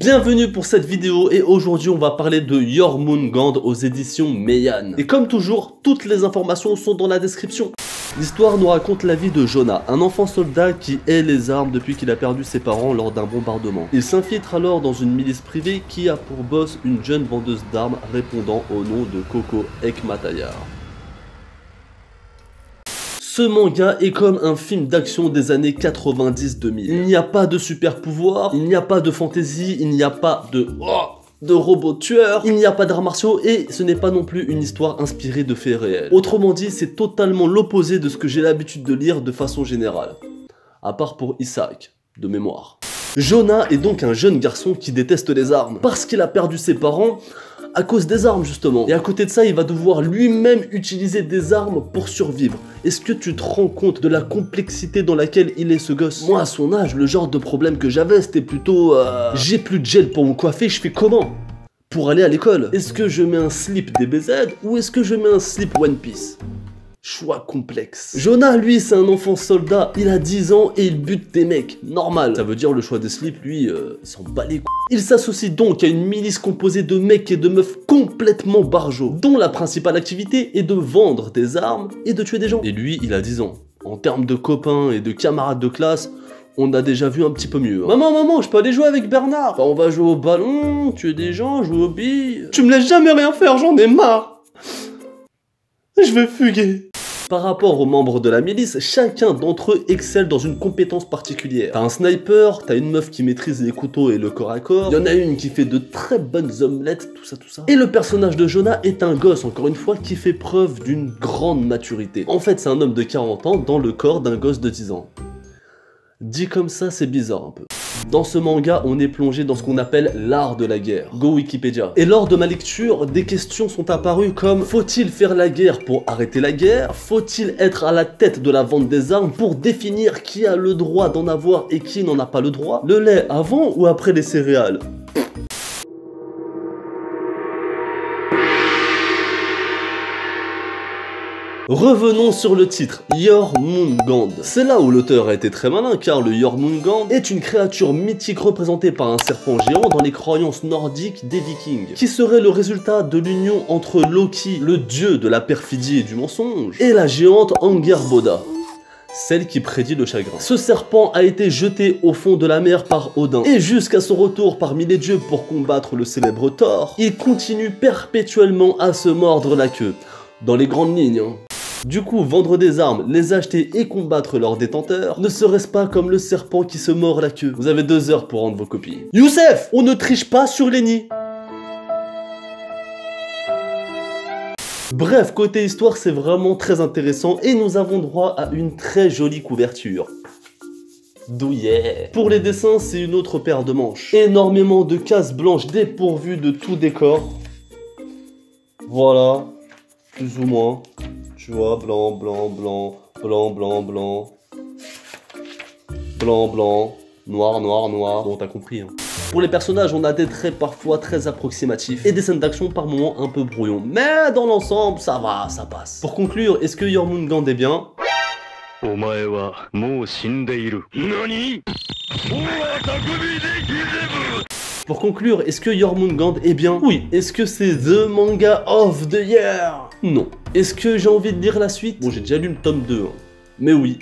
Bienvenue pour cette vidéo et aujourd'hui on va parler de Jormungand aux éditions Meian. Et comme toujours, toutes les informations sont dans la description. L'histoire nous raconte la vie de Jonah, un enfant soldat qui hait les armes depuis qu'il a perdu ses parents lors d'un bombardement. Il s'infiltre alors dans une milice privée qui a pour boss une jeune vendeuse d'armes répondant au nom de Koko Ekmatayar. Ce manga est comme un film d'action des années 90-2000. Il n'y a pas de super pouvoir, il n'y a pas de fantaisie, il n'y a pas de robots tueurs, il n'y a pas d'arts martiaux et ce n'est pas non plus une histoire inspirée de faits réels. Autrement dit, c'est totalement l'opposé de ce que j'ai l'habitude de lire de façon générale. À part pour Isaac, de mémoire. Jonah est donc un jeune garçon qui déteste les armes, parce qu'il a perdu ses parents à cause des armes justement. Et à côté de ça, il va devoir lui-même utiliser des armes pour survivre. Est-ce que tu te rends compte de la complexité dans laquelle il est ce gosse? Moi à son âge, le genre de problème que j'avais, c'était plutôt j'ai plus de gel pour me coiffer, je fais comment pour aller à l'école? Est-ce que je mets un slip DBZ ou est-ce que je mets un slip One Piece? Choix complexe. Jonah, lui, c'est un enfant soldat, il a 10 ans et il bute des mecs, normal. Ça veut dire le choix des slips, lui, il s'en bat les couilles. Il s'associe donc à une milice composée de mecs et de meufs complètement barjots, dont la principale activité est de vendre des armes et de tuer des gens. Et lui, il a 10 ans. En termes de copains et de camarades de classe, on a déjà vu un petit peu mieux. Hein. Maman, je peux aller jouer avec Bernard. Enfin, on va jouer au ballon, tuer des gens, jouer aux billes. Tu me laisses jamais rien faire, j'en ai marre. Je vais fuguer. Par rapport aux membres de la milice, chacun d'entre eux excelle dans une compétence particulière. T'as un sniper, t'as une meuf qui maîtrise les couteaux et le corps à corps, il y en a une qui fait de très bonnes omelettes, tout ça. Et le personnage de Jonah est un gosse, encore une fois, qui fait preuve d'une grande maturité. En fait, c'est un homme de 40 ans dans le corps d'un gosse de 10 ans. Dit comme ça, c'est bizarre un peu. Dans ce manga, on est plongé dans ce qu'on appelle l'art de la guerre. Go Wikipédia. Et lors de ma lecture, des questions sont apparues comme: faut-il faire la guerre pour arrêter la guerre? Faut-il être à la tête de la vente des armes pour définir qui a le droit d'en avoir et qui n'en a pas le droit? Le lait avant ou après les céréales? Revenons sur le titre, Jormungand. C'est là où l'auteur a été très malin car le Jormungand est une créature mythique représentée par un serpent géant dans les croyances nordiques des Vikings, qui serait le résultat de l'union entre Loki, le dieu de la perfidie et du mensonge, et la géante Angerboda, celle qui prédit le chagrin. Ce serpent a été jeté au fond de la mer par Odin, et jusqu'à son retour parmi les dieux pour combattre le célèbre Thor, il continue perpétuellement à se mordre la queue. Dans les grandes lignes, hein. Du coup, vendre des armes, les acheter et combattre leurs détenteurs, ne serait-ce pas comme le serpent qui se mord la queue? Vous avez 2 heures pour rendre vos copies. Youssef, on ne triche pas sur les nids. Bref, côté histoire, c'est vraiment très intéressant et nous avons droit à une très jolie couverture. Douillet. Pour les dessins, c'est une autre paire de manches. Énormément de cases blanches dépourvues de tout décor. Voilà, plus ou moins. Tu vois, blanc, blanc, blanc, blanc, blanc, blanc, blanc, blanc, noir, noir, noir. Bon, t'as compris. Hein. Pour les personnages, on a des traits parfois très approximatifs et des scènes d'action par moments un peu brouillons. Mais dans l'ensemble, ça va, ça passe. Pour conclure, est-ce que Jormungand est bien? Pour conclure, est-ce que Jormungand est bien? Oui. Est-ce que c'est the manga of the year? Non. Est-ce que j'ai envie de lire la suite? Bon, j'ai déjà lu le tome 2, hein. Mais oui.